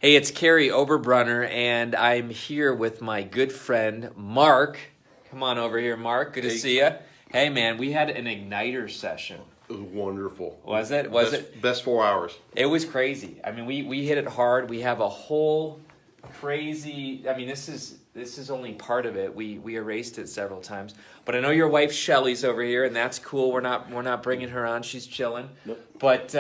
Hey, it's Kary Oberbrunner, and I'm here with my good friend, Mark. Come on over here, Mark. Good to see you. Hey, man, we had an Igniter session. It was wonderful. Was it? Best 4 hours. It was crazy. I mean, we hit it hard. We have a whole crazy, I mean, this is only part of it. We erased it several times. But I know your wife Shelly's over here, and that's cool. We're not bringing her on. She's chilling. Nope. But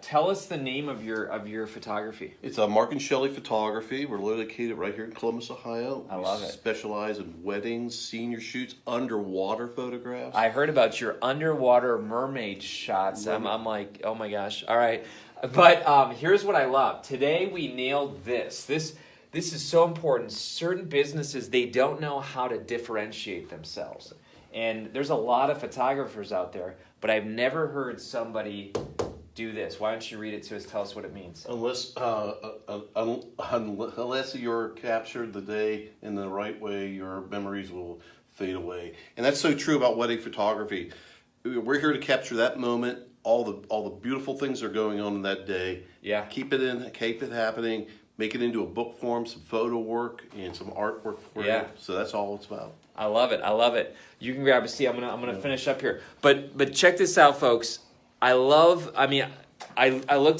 tell us the name of your photography. It's a Mark and Shelly Photography. We're located right here in Columbus, Ohio. I love it. We specialize in weddings, senior shoots, underwater photographs. I heard about your underwater mermaid shots. I'm like, oh my gosh. All right. But here's what I love. Today we nailed this. This is so important. Certain businesses, they don't know how to differentiate themselves. And there's a lot of photographers out there, but I've never heard somebody do this. Why don't you read it to us? Tell us what it means. Unless you're captured the day in the right way, your memories will fade away. And that's so true about wedding photography. We're here to capture that moment, all the beautiful things that are going on in that day. Yeah. Keep it happening. Make it into a book form, some photo work, and some artwork for you. So that's all it's about. I love it. You can grab a seat. I'm gonna finish up here. But check this out, folks. I looked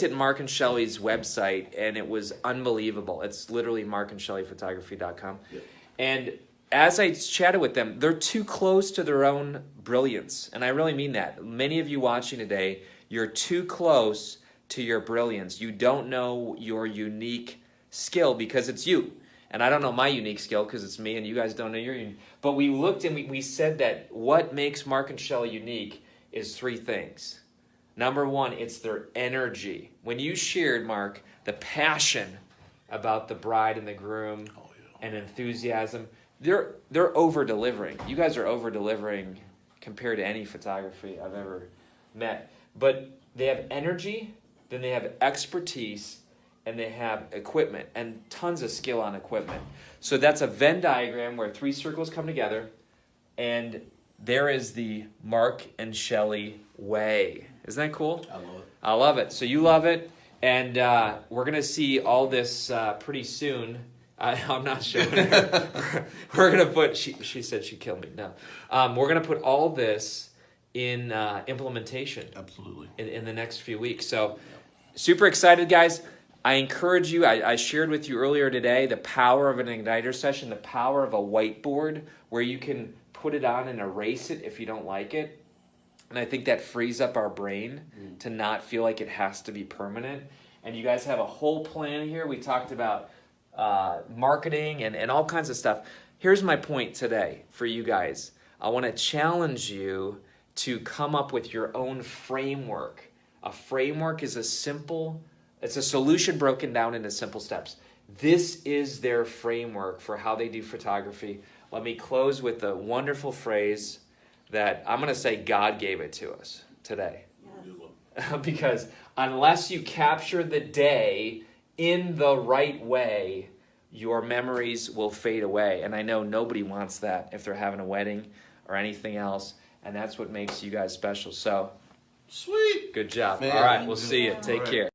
at Mark and Shelly's website, and it was unbelievable. It's literally markandshellyphotography.com. Yep. And as I chatted with them, they're too close to their own brilliance. And I really mean that. Many of you watching today, you're too close to your brilliance. You don't know your unique skill because it's you. And I don't know my unique skill because it's me, and you guys don't know your unique. But we looked and we said that what makes Mark and Shelly unique is three things. Number one, it's their energy. When you shared, Mark, the passion about the bride and the groom and enthusiasm, they're over-delivering. You guys are over-delivering compared to any photography I've ever met. But they have energy, then they have expertise, and they have equipment and tons of skill on equipment. So that's a Venn diagram where three circles come together, and there is the Mark and Shelly way. Isn't that cool? I love it. I love it. So you love it, and we're going to see all this pretty soon. I'm not showing her. We're going to put, she said she'd kill me. No. We're going to put all this in implementation. Absolutely. In the next few weeks. So super excited, guys. I encourage you, I shared with you earlier today the power of an Igniter session, the power of a whiteboard where you can put it on and erase it if you don't like it. And I think that frees up our brain to not feel like it has to be permanent. And you guys have a whole plan here. We talked about marketing and all kinds of stuff. Here's my point today for you guys. I want to challenge you to come up with your own framework. A framework is it's a solution broken down into simple steps. This is their framework for how they do photography. Let me close with the wonderful phrase that I'm going to say God gave it to us today. Yeah. Because unless you capture the day in the right way, your memories will fade away. And I know nobody wants that if they're having a wedding or anything else. And that's what makes you guys special. So, sweet. Good job. Man, all right, we'll see you. Take care.